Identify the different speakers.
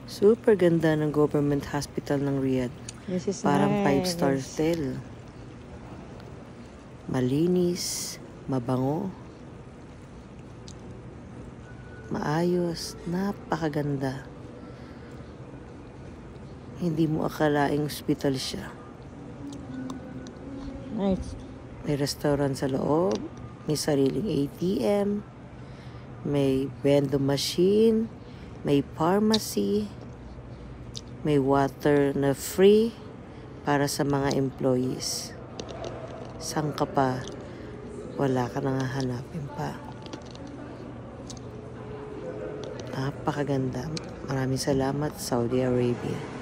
Speaker 1: Super ganda ng government hospital ng Riyadh.
Speaker 2: This is
Speaker 1: Parang
Speaker 2: nice.
Speaker 1: 5-star hotel. Malinis, mabango, maayos, napakaganda. Hindi mo akalaing hospital siya.
Speaker 2: Nice.
Speaker 1: May restaurant sa loob, may sariling ATM, may vending machine, may pharmacy, may water na free para sa mga employees. Saan ka pa? Wala ka nang hahanapin pa. Napakaganda. Maraming salamat, Saudi Arabia.